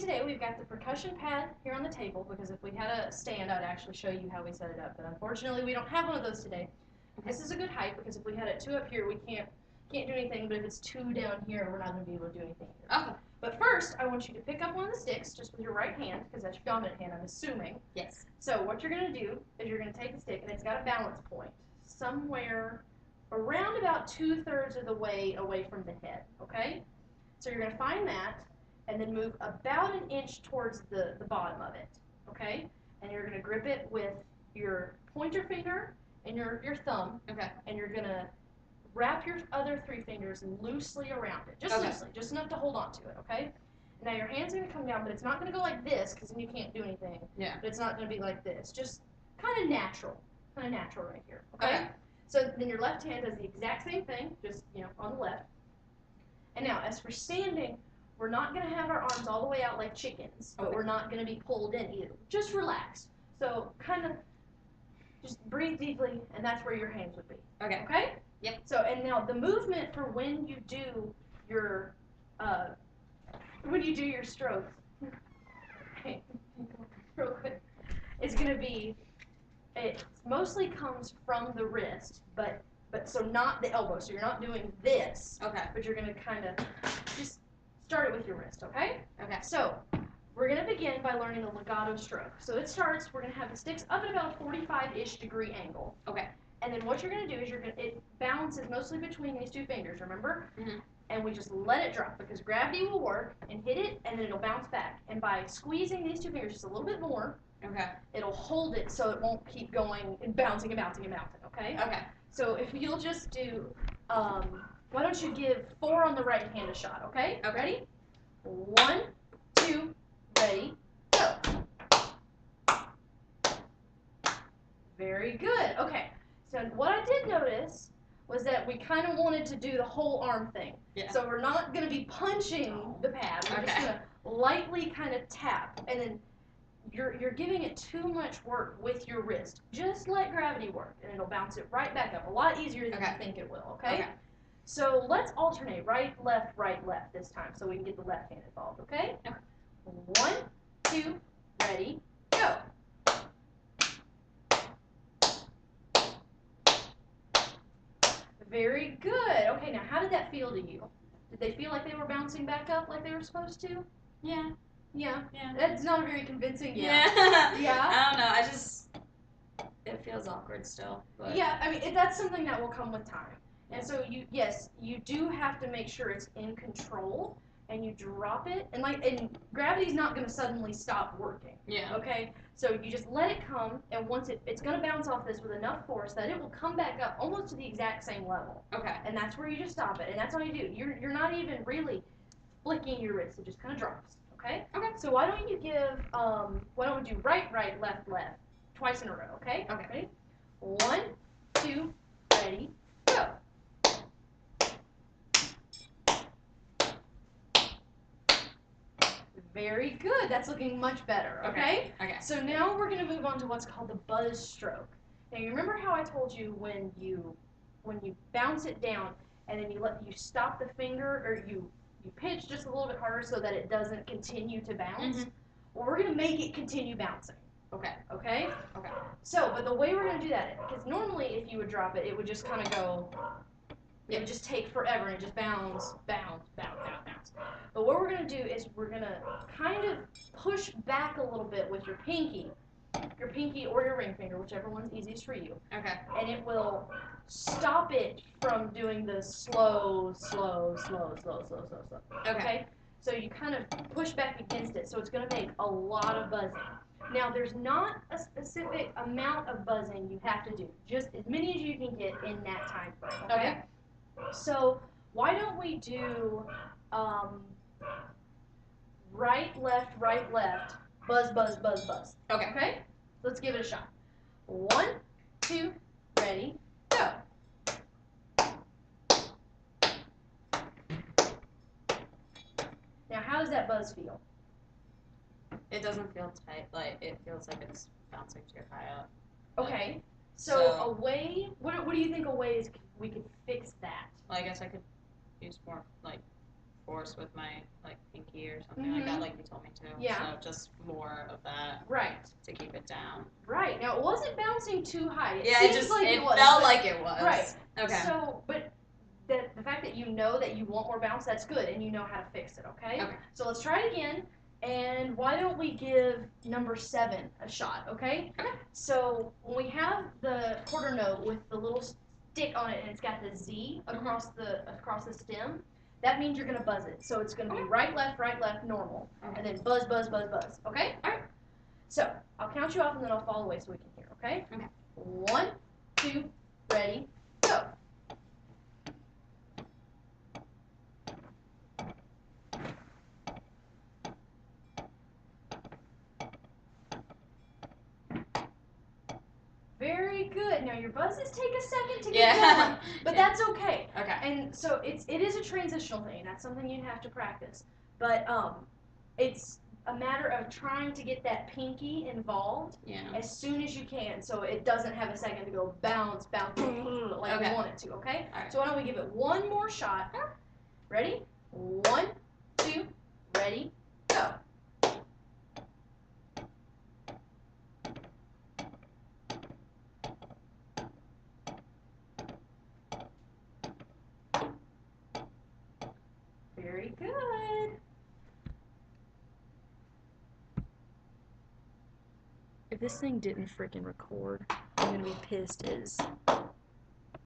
today we've got the percussion pad here on the table because if we had a stand, I'd actually show you how we set it up. But unfortunately, we don't have one of those today. This is a good height because if we had it 2 up here, we can't do anything. But if it's 2 down here, we're not going to be able to do anything here. Okay. But first, I want you to pick up one of the sticks just with your right hand because that's your dominant hand, I'm assuming. Yes. So what you're going to do is you're going to take the stick and it's got a balance point somewhere around about 2/3 of the way away from the head. Okay. So you're going to find that and then move about an inch towards the bottom of it, okay? And you're going to grip it with your pointer finger and your thumb, okay? And you're going to wrap your other 3 fingers loosely around it, just loosely, just enough to hold on to it, okay? Now your hand's going to come down, but it's not going to go like this because then you can't do anything. Yeah. But it's not going to be like this, just kind of natural right here, okay? So then your left hand does the exact same thing, just, on the left. And now, as for standing, we're not going to have our arms all the way out like chickens, but we're not going to be pulled in either. Just relax. So kind of just breathe deeply, and that's where your hands would be. Okay. Okay? Yep. So, and now the movement for when you do your strokes, real quick, is going to be, it mostly comes from the wrist, but so not the elbow. So you're not doing this. Okay. But you're going to kind of just start it with your wrist, okay? Okay. So we're going to begin by learning the legato stroke. So it starts, we're going to have the sticks up at about a 45-ish degree angle. Okay. And then what you're going to do is it balances mostly between these 2 fingers, remember? Mm-hmm. And we just let it drop because gravity will work and hit it, and then it'll bounce back. And by squeezing these 2 fingers just a little bit more, it'll hold it so it won't keep going and bouncing, okay? Okay. So if you'll just do, why don't you give 4 on the right hand a shot, okay? Okay. Ready? 1, 2, ready, go. Very good. Okay. So what I did notice was that we kind of wanted to do the whole arm thing. Yeah. So we're not going to be punching the pad. We're just going to lightly kind of tap, and then you're giving it too much work with your wrist. Just let gravity work, and it'll bounce it right back up. A lot easier than you think it will, okay? So let's alternate right, left this time so we can get the left hand involved, okay? 1, 2, ready, go. Very good. Okay, now how did that feel to you? Did they feel like they were bouncing back up like they were supposed to? Yeah. Yeah. That's not a very convincing yeah. Yeah. I don't know. It feels awkward still. But. Yeah, I mean, that's something that will come with time. And so you do have to make sure it's in control and you drop it. And gravity's not going to suddenly stop working. Yeah. Okay? So you just let it come, and once it's going to bounce off this with enough force that it will come back up almost to the exact same level. Okay. And that's where you just stop it. And that's all you do. You're not even really flicking your wrist. It just kind of drops. Okay? Okay. So why don't you give, why don't we do right, left, twice in a row, okay? Okay. Ready? 1, 2, ready, go. Very good. That's looking much better, okay? Okay. So now we're going to move on to what's called the buzz stroke. Now you remember how I told you when you bounce it down and then you stop the finger, or you pitch just a little bit harder so that it doesn't continue to bounce? Mm-hmm. Well, we're going to make it continue bouncing. Okay. Okay? Okay. So, but the way we're going to do that, because normally if you would drop it, it would just kind of go, it would just take forever and just bounce. But what we're going to do is we're going to kind of push back a little bit with your pinky or your ring finger, whichever one's easiest for you. Okay. And it will stop it from doing the slow. Okay? So you kind of push back against it, so it's going to make a lot of buzzing. Now, there's not a specific amount of buzzing you have to do, just as many as you can get in that time frame, okay? So why don't we do right, left, buzz. Okay? Let's give it a shot. 1, 2, ready, go. Now, how does that buzz feel? It doesn't feel tight. It feels like it's bouncing too high up. Okay. So a way, what do you think a way is we could fix that? Well, I guess I could use more force with my like pinky or something like that, like you told me to. Yeah. So just more of that. Right. To keep it down. Right. Now it wasn't bouncing too high. It Yeah, seems like it was, felt but- like it was. Right. Okay. So, but the fact that you know that you want more bounce, that's good, and you know how to fix it. Okay. Okay. So let's try it again. And why don't we give number 7 a shot? Okay. Okay. So when we have the quarter note with the little stick on it and it's got the Z across the stem, that means you're gonna buzz it. So it's gonna be right, left, normal, and then buzz, buzz, buzz, buzz. Okay. All right. So I'll count you off and then I'll follow away so we can hear. Okay. Okay. 1, 2, ready, go. Very good. Now your buzzes take a second to get going, but that's okay. Okay. And so it is a transitional thing. That's something you have to practice. But it's a matter of trying to get that pinky involved as soon as you can, so it doesn't have a second to go bounce, bounce, like you want it to. Okay. All right. So why don't we give it one more shot? Ready? 1, 2, ready, go. Very good. If this thing didn't freaking record, I'm gonna be pissed as